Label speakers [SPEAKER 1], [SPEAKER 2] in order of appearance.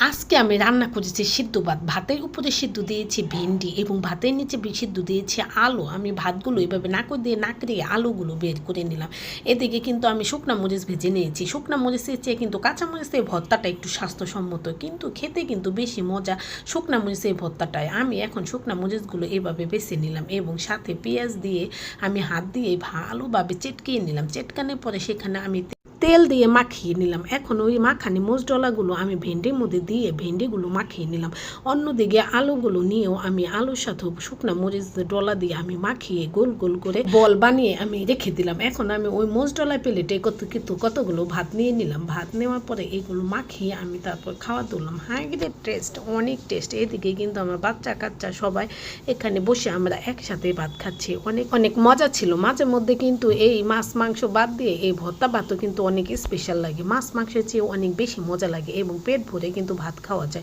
[SPEAKER 1] আজকে আমি রান্না করেছি সিদ্ধ ভাত। ভাতের উপরে সিদ্ধ দিয়েছি ভেন্ডি এবং ভাতের নিচে সিদ্ধ দিয়েছি আলু। আমি ভাতগুলো এভাবে নাক দিয়ে আলুগুলো বের করে নিলাম। এদিকে কিন্তু আমি শুকনা মরিচ ভেজে নিয়েছি। শুকনা মরিচের চেয়ে কিন্তু কাঁচা মরিচের ভর্তাটা একটু স্বাস্থ্যসম্মত, কিন্তু খেতে কিন্তু বেশি মজা শুকনা মরিচের ভর্তাটায়। আমি এখন শুকনা মরিচগুলো এভাবে বেছে নিলাম এবং সাথে পেঁয়াজ দিয়ে আমি হাত দিয়ে ভালোভাবে চেটকিয়ে নিলাম। চেটকানোর পরে সেখানে আমি তেল দিয়ে মাখিয়ে নিলাম। এখন ওই মাখানি মশলাগুলো আমি ভেন্ডির মধ্যে দিয়ে ভেন্ডিগুলো মাখিয়ে নিলাম। অন্যদিকে আলুগুলো নিয়েও আমি আলুর সাথে শুকনা মরিচ ডলা দিয়ে আমি মাখিয়ে গোল গোল করে বল বানিয়ে আমি রেখে দিলাম। এখন আমি ওই মশলা প্লেটে কতগুলো ভাত নিয়ে নিলাম। ভাত নেওয়ার পরে এগুলো মাখিয়ে আমি তারপর খাওয়া তুললাম। হাইগ্রেড টেস্ট, অনেক টেস্ট। এদিকে কিন্তু আমার বাচ্চা কাচ্চা সবাই এখানে বসে আমরা একসাথে ভাত খাচ্ছি। অনেক অনেক মজা ছিল। মাঝে মধ্যে কিন্তু এই মাছ মাংস বাদ দিয়ে এই ভর্তা ভাতও কিন্তু অনেক স্পেশাল লাগে। মাছ মাংসের চেয়ে অনেক বেশি মজা লাগে এবং পেট ভরে কিন্তু ভাত খাওয়া যায়।